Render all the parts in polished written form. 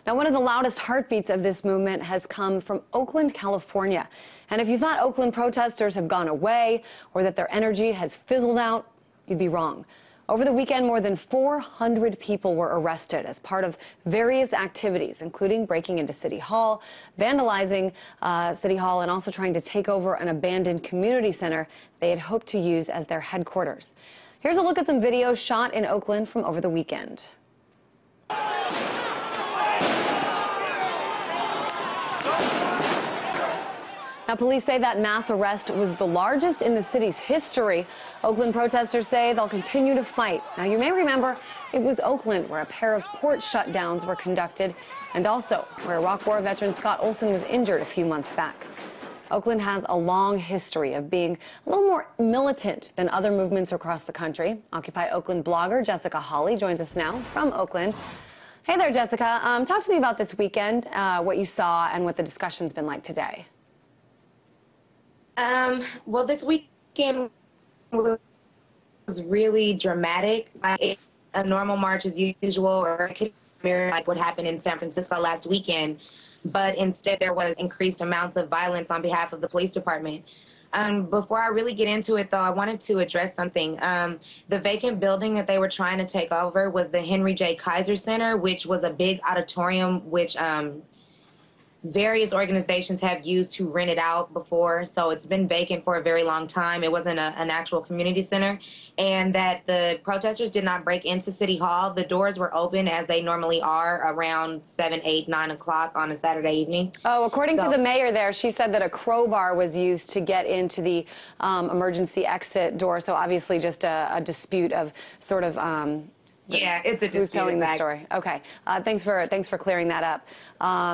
Now, one of the loudest heartbeats of this movement has come from Oakland, California. And if you thought Oakland protesters have gone away or that their energy has fizzled out, you'd be wrong. Over the weekend, more than 400 people were arrested as part of various activities, including breaking into City Hall, vandalizing City Hall, and also trying to take over an abandoned community center they had hoped to use as their headquarters. Here's a look at some video shot in Oakland from over the weekend. Now, police say that mass arrest was the largest in the city's history. Oakland protesters say they'll continue to fight. Now, you may remember it was Oakland where a pair of port shutdowns were conducted, and also where Iraq War veteran Scott Olson was injured a few months back. Oakland has a long history of being a little more militant than other movements across the country. Occupy Oakland blogger Jessica Hawley joins us now from Oakland. Hey there, Jessica. Talk to me about this weekend, what you saw, and what the discussion's been like today. Well, this weekend was really dramatic. Like a normal march as usual, or it could mirror like what happened in San Francisco last weekend, but instead there was increased amounts of violence on behalf of the police department. Before I really get into it, though, I wanted to address something. The vacant building that they were trying to take over was the Henry J. Kaiser Center, which was a big auditorium, which various organizations have used to rent it out before, so it's been vacant for a very long time. It wasn't an actual community center, and that the protesters did not break into City Hall. The doors were open as they normally are around 7, 8, 9 o'clock on a Saturday evening. Oh, according to the mayor there, she said that a crowbar was used to get into the emergency exit door, so obviously just a dispute of sort of yeah, it's a dispute. Who's telling the story? Okay, thanks for clearing that up.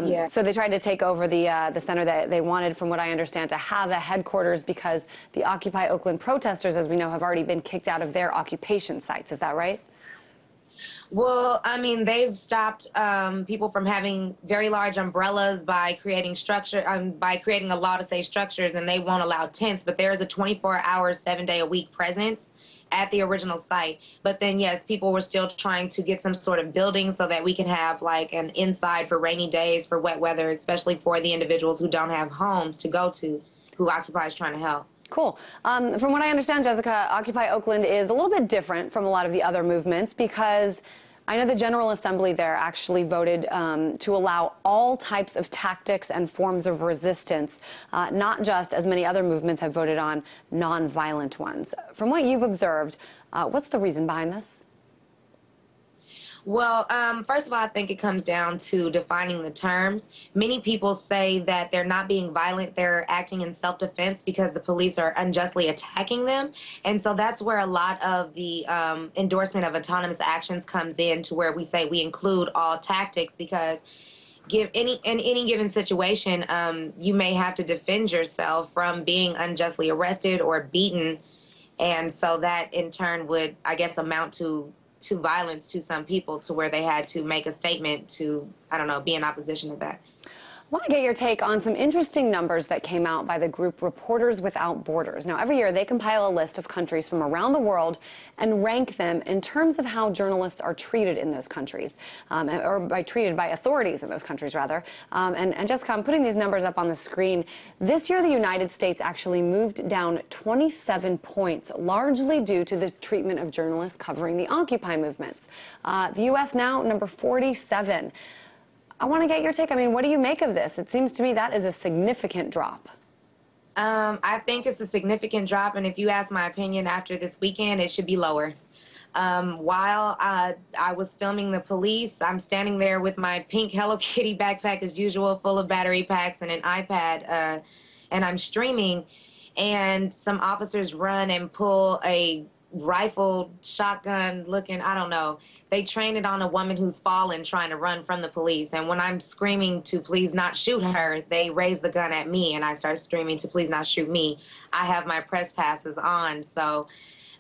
Yeah. So they tried to take over the center that they wanted, from what I understand, to have a headquarters because the Occupy Oakland protesters, as we know, have already been kicked out of their occupation sites. Is that right? Well, I mean, they've stopped people from having very large umbrellas by creating a law to say structures, and they won't allow tents. But there is a 24-hour, 7-day-a-week presence at the original site. But then, yes, people were still trying to get some sort of building so that we can have like an inside for rainy days, for wet weather, especially for the individuals who don't have homes to go to, who Occupy is trying to help. Cool. From what I understand, Jessica, Occupy Oakland is a little bit different from a lot of the other movements because I know the General Assembly there actually voted to allow all types of tactics and forms of resistance, not just, as many other movements have voted on, nonviolent ones. From what you've observed, what's the reason behind this? Well, first of all, I think it comes down to defining the terms. Many people say that they're not being violent, they're acting in self-defense because the police are unjustly attacking them. And so that's where a lot of the endorsement of autonomous actions comes in, to where we say we include all tactics, because in any given situation, you may have to defend yourself from being unjustly arrested or beaten. And so that in turn would, I guess, amount to violence to some people, to where they had to make a statement to, I don't know, be in opposition to that. I want to get your take on some interesting numbers that came out by the group Reporters Without Borders. Now, every year they compile a list of countries from around the world and rank them in terms of how journalists are treated in those countries, or treated by authorities in those countries, rather. And Jessica, I'm putting these numbers up on the screen. This year, the United States actually moved down 27 points, largely due to the treatment of journalists covering the Occupy movements. The U.S. now number 47. I want to get your take. I mean, what do you make of this? It seems to me that is a significant drop. I think it's a significant drop, and if you ask my opinion after this weekend, it should be lower. While I was filming the police, I'm standing there with my pink Hello Kitty backpack as usual, full of battery packs and an iPad, and I'm streaming, and some officers run and pull a rifled shotgun looking, I don't know. They train it on a woman who's fallen trying to run from the police. And when I'm screaming to please not shoot her, they raise the gun at me, and I start screaming to please not shoot me. I have my press passes on, so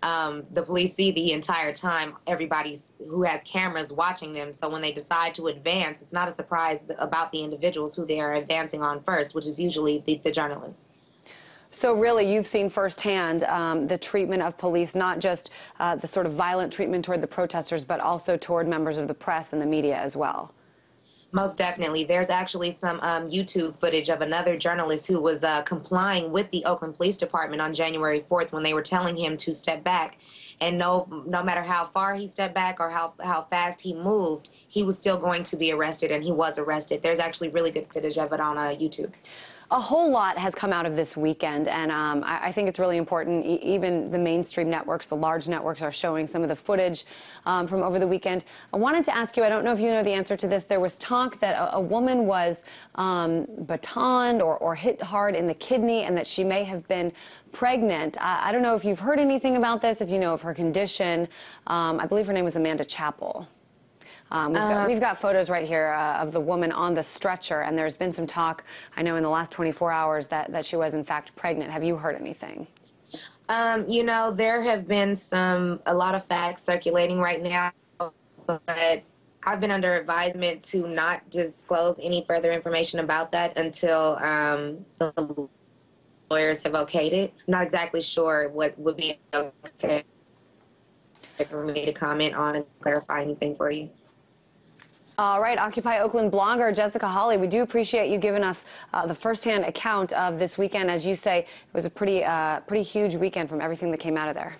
the police see the entire time everybody who has cameras watching them. So when they decide to advance, it's not a surprise about the individuals who they are advancing on first, which is usually the journalists. So really, you've seen firsthand the treatment of police, not just the sort of violent treatment toward the protesters, but also toward members of the press and the media as well. Most definitely. There's actually some YouTube footage of another journalist who was complying with the Oakland Police Department on January 4th when they were telling him to step back. And no matter how far he stepped back or how fast he moved, he was still going to be arrested, and he was arrested. There's actually really good footage of it on YouTube. A whole lot has come out of this weekend, and I think it's really important. Even the mainstream networks, the large networks, are showing some of the footage from over the weekend. I wanted to ask you, I don't know if you know the answer to this, there was talk that a woman was batoned or hit hard in the kidney and that she may have been pregnant. I don't know if you've heard anything about this, if you know of her condition. I believe her name was Amanda Chappell. We've got photos right here of the woman on the stretcher, and there's been some talk, I know, in the last 24 hours that she was, in fact, pregnant. Have you heard anything? You know, there have been a lot of facts circulating right now, but I've been under advisement to not disclose any further information about that until the lawyers have okayed it. I'm not exactly sure what would be okay for me to comment on and clarify anything for you. All right, Occupy Oakland blogger Jessica Hawley, we do appreciate you giving us the firsthand account of this weekend. As you say, it was a pretty huge weekend from everything that came out of there.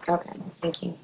Okay, thank you.